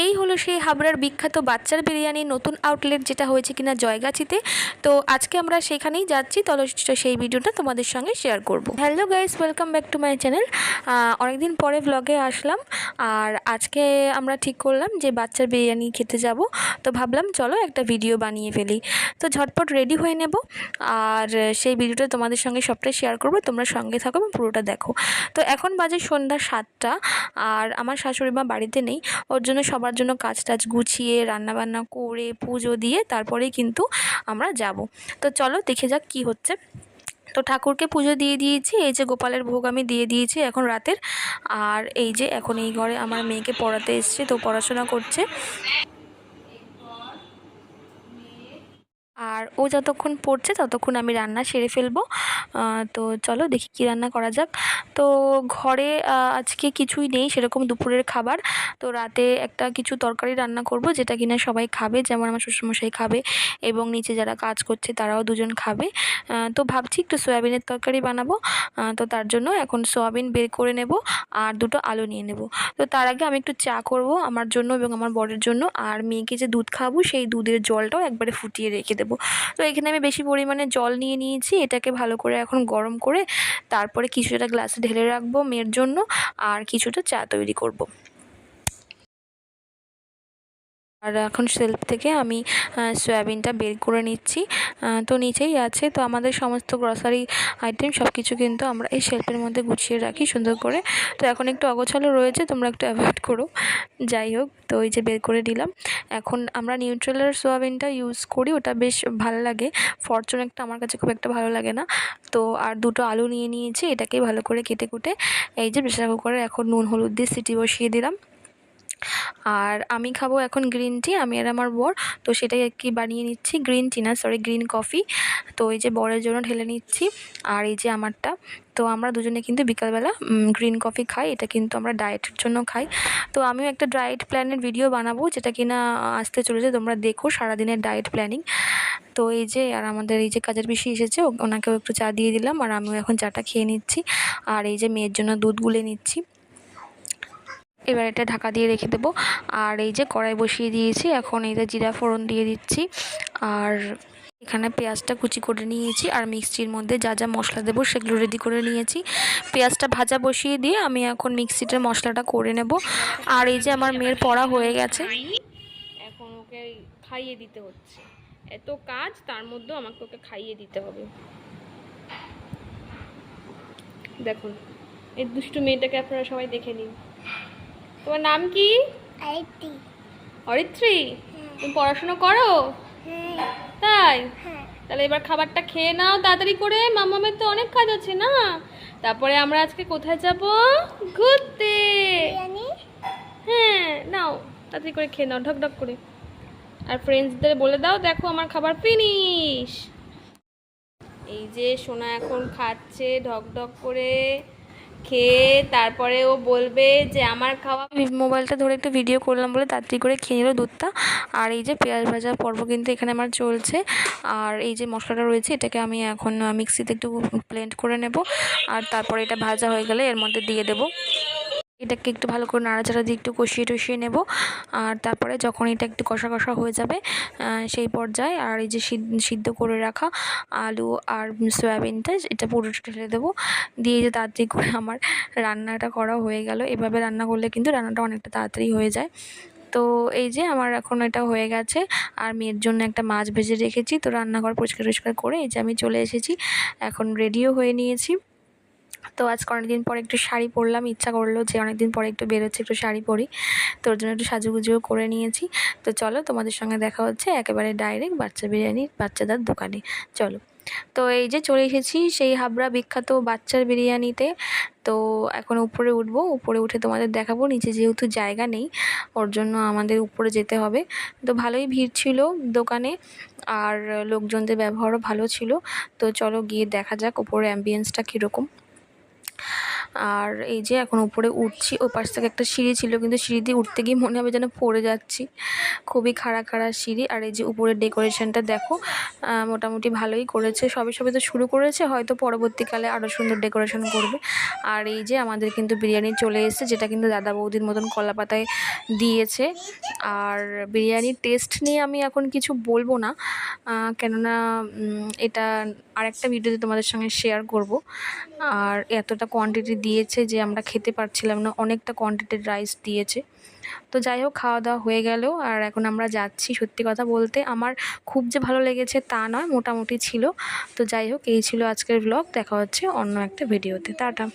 এই হলো সেই হাবড়ার বিখ্যাত বাচ্চার বিরিয়ানির নতুন আউটলেট, যেটা হয়েছে কিনা জয়গাছিতে। তো আজকে আমরা সেখানেই যাচ্ছি, তাহলে সেই ভিডিওটা তোমাদের সঙ্গে শেয়ার করব। Hello guys, welcome back to my channel. অনেকদিন পরে ব্লগে আসলাম, আর আজকে আমরা ঠিক করলাম যে বাচ্চার বিরিয়ানি খেতে যাব। তো ভাবলাম চলো একটা ভিডিও বানিয়ে ফেলি। তো ঝটপট রেডি হয়ে নেব, আর সেই ভিডিওটা তোমাদের সঙ্গে সবটাই শেয়ার করবো। তোমরা সঙ্গে থাকো এবং পুরোটা দেখো। তো এখন বাজে সন্ধ্যা 7টা, আর আমার শাশুড়ি মা বাড়িতে নেই। ওর জন্য সবার জন্য কাজ টাজ গুছিয়ে রান্নাবান্না করে পুজো দিয়ে তারপরেই কিন্তু আমরা যাব। তো চলো দেখে যাক কি হচ্ছে। তো ঠাকুরকে পুজো দিয়ে দিয়েছি, এই যে গোপালের ভোগ আমি দিয়ে দিয়েছি এখন রাতের। আর এই যে এখন এই ঘরে আমার মেয়েকে পড়াতে এসছে, তো পড়াশোনা করছে। আর ও যতক্ষণ পড়ছে ততক্ষণ আমি রান্না সেরে ফেলবো। তো চলো দেখি কী রান্না করা যাক। তো ঘরে আজকে কিছুই নেই সেরকম দুপুরের খাবার। তো রাতে একটা কিছু তরকারি রান্না করব, যেটা কিনা সবাই খাবে, যেমন আমার শ্বশুরমশাই খাবে এবং নিচে যারা কাজ করছে তারাও দুজন খাবে। তো ভাবছি একটু সয়াবিনের তরকারি বানাবো। তো তার জন্য এখন সয়াবিন বের করে নেব আর দুটো আলু নিয়ে নেব। তো তার আগে আমি একটু চা করব আমার জন্য এবং আমার বরের জন্য, আর মেয়েকে যে দুধ খাবো সেই দুধের জলটাও একবারে ফুটিয়ে রেখে দেবো। তো এখানে আমি বেশি পরিমাণে জল নিয়ে নিয়েছি, এটাকে ভালো করে এখন গরম করে তারপরে কিছুটা গ্লাসে ঢেলে রাখবো মেয়ের জন্য, আর কিছুটা চা তৈরি করব। আর এখন শেলফ থেকে আমি সয়াবিনটা বের করে নিচ্ছি। তো নিচেই আছে। তো আমাদের সমস্ত গ্রসারি আইটেম সব কিছু কিন্তু আমরা এই শেলফের মধ্যে গুছিয়ে রাখি সুন্দর করে। তো এখন একটু অগোছালো রয়েছে, তোমরা একটু অ্যাভয়েড করো। যাই হোক, তো এই যে বের করে দিলাম। এখন আমরা নিউট্রেলার সয়াবিনটা ইউজ করি, ওটা বেশ ভালো লাগে। ফরচুনেরটা আমার কাছে খুব একটা ভালো লাগে না। তো আর দুটো আলু নিয়ে নিয়েছি, এটাকেই ভালো করে কেটে কুটে এই যে প্রেসার কুকারে এখন নুন হলুদ দিয়ে সিটি বসিয়ে দিলাম। আর আমি খাবো এখন গ্রিন টি, আমি আর আমার বর। তো সেটাই আর কি বানিয়ে নিচ্ছি, গ্রিন টি না সরি গ্রিন কফি। তো এই যে বরের জন্য ঢেলে নিচ্ছি, আর এই যে আমারটা। তো আমরা দুজনে কিন্তু বিকালবেলা গ্রিন কফি খাই, এটা কিন্তু আমরা ডায়েটের জন্য খাই। তো আমিও একটা ডায়েট প্ল্যানের ভিডিও বানাবো, যেটা কিনা আসতে চলেছে, তোমরা দেখো সারাদিনের ডায়েট প্ল্যানিং। তো এই যে আর আমাদের এই যে কাজের পিসি এসেছে, ওনাকেও একটু চা দিয়ে দিলাম, আর আমিও এখন চাটা খেয়ে নিচ্ছি। আর এই যে মেয়ের জন্য দুধ গুলে নিচ্ছি। এবার এটা ঢাকা দিয়ে রেখে দেবো। আর এই যে কড়াই বসিয়ে দিয়েছি, এখন এই যে জিরা ফোড়ন দিয়ে দিচ্ছি। আর এখানে পেঁয়াজটা কুচি করে নিয়েছি, আর মিক্সির মধ্যে যা যা মশলা দেবো সেগুলো রেডি করে নিয়েছি। পেঁয়াজটা ভাজা বসিয়ে দিয়ে আমি এখন মিক্সিতে মশলাটা করে নেব। আর এই যে আমার মেয়ের পড়া হয়ে গেছে, এখন ওকে খাইয়ে দিতে হচ্ছে। এত কাজ, তার মধ্যেও আমাকে ওকে খাইয়ে দিতে হবে। দেখুন এই দুষ্টু মেয়েটাকে আপনারা সবাই দেখে নিন। তোমার নাম কি? অরিত্রী। অরিত্রী, তুমি পড়াশোনা করো? তাই? তাহলে এবার খাবারটা খেয়ে নাও তাড়াতাড়ি করে, মামামের তো অনেক কাজ আছে না। তারপরে আমরা আজকে কোথায় যাব? ঘুরতে। হ্যাঁ নাও, তাড়াতাড়ি করে খেয়ে নাও ঢক ঢক করে। আর ফ্রেন্ডসদের বলে দাও দেখো আমার খাবার ফিনিশ। এই যে সোনা এখন খাচ্ছে ঢক ঢক করে খেয়ে, তারপরে ও বলবে যে আমার খাওয়া। মোবাইলটা ধরে একটু ভিডিও করলাম বলে তাড়াতাড়ি করে খেয়ে নিল দুধটা। আর এই যে পেঁয়াজ ভাজার পর্ব কিন্তু এখানে আমার চলছে। আর এই যে মশলাটা রয়েছে, এটাকে আমি এখন মিক্সিতে একটু ব্লেন্ড করে নেব, আর তারপরে এটা ভাজা হয়ে গেলে এর মধ্যে দিয়ে দেবো। এটাকে একটু ভালো করে নাড়াচাড়া দিয়ে একটু কষিয়ে টষিয়ে নেব। আর তারপরে যখন এটা একটু কষা কষা হয়ে যাবে সেই পর্যায়ে আর এই যে সিদ্ধ করে রাখা আলু আর সয়াবিনটা এটা পুরোটা ঢেলে দেবো। দিয়ে যে তাড়াতাড়ি করে আমার রান্নাটা করা হয়ে গেল। এভাবে রান্না করলে কিন্তু রান্নাটা অনেকটা তাড়াতাড়ি হয়ে যায়। তো এই যে আমার এখন এটা হয়ে গেছে। আর মেয়ের জন্য একটা মাছ ভেজে রেখেছি। তো রান্নাঘর পরিষ্কার টরিষ্কার করে এই যে আমি চলে এসেছি, এখন রেডিও হয়ে নিয়েছি। তো আজকে অনেকদিন পরে একটু শাড়ি পরলাম, ইচ্ছা করলো যে অনেকদিন পরে একটু বেরোচ্ছে, একটু শাড়ি পরি। তোর জন্য একটু সাজুগুজুও করে নিয়েছি। তো চলো তোমাদের সঙ্গে দেখা হচ্ছে একেবারে ডাইরেক্ট বাচ্চা বিরিয়ানির বাচ্চাদার দোকানে। চলো। তো এই যে চলে এসেছি সেই হাবড়া বিখ্যাত বাচ্চার বিরিয়ানিতে। তো এখন উপরে উঠবো, উপরে উঠে তোমাদের দেখাবো। নিচে যেহেতু জায়গা নেই, ওর জন্য আমাদের উপরে যেতে হবে। তো ভালোই ভিড় ছিল দোকানে, আর লোকজনদের ব্যবহারও ভালো ছিল। তো চলো গিয়ে দেখা যাক উপরে অ্যাম্বিয়েন্সটা কীরকম। আর এই যে এখন উপরে উঠছি। ওই পাশ থেকে একটা সিঁড়ি ছিল, কিন্তু সিঁড়ি দিয়ে উঠতে গিয়ে মনে হবে যেন পড়ে যাচ্ছি, খুবই খাড়া খাড়া সিঁড়ি। আর এই যে উপরের ডেকোরেশনটা দেখো, মোটামুটি ভালোই করেছে। সবে সবে তো শুরু করেছে, হয়তো পরবর্তীকালে আরও সুন্দর ডেকোরেশন করবে। আর এই যে আমাদের কিন্তু বিরিয়ানি চলে এসেছে, যেটা কিন্তু দাদা বৌদির মতন কলা পাতায় দিয়েছে। আর বিরিয়ানির টেস্ট নিয়ে আমি এখন কিছু বলবো না, কেননা এটা আরেকটা ভিডিওতে তোমাদের সঙ্গে শেয়ার করব। আর এতটা কোয়ান্টিটি দিয়েছে যে আমরা খেতে পারছিলাম না, অনেকটা কোয়ান্টিটির রাইস দিয়েছে। তো যাই হোক, খাওয়া দাওয়া হয়ে গেল আর এখন আমরা যাচ্ছি। সত্যি কথা বলতে আমার খুব যে ভালো লেগেছে তা নয়, মোটামুটি ছিল। তো যাই হোক, এই ছিল আজকের ব্লগ। দেখা হচ্ছে অন্য একটা ভিডিওতে। টাটা।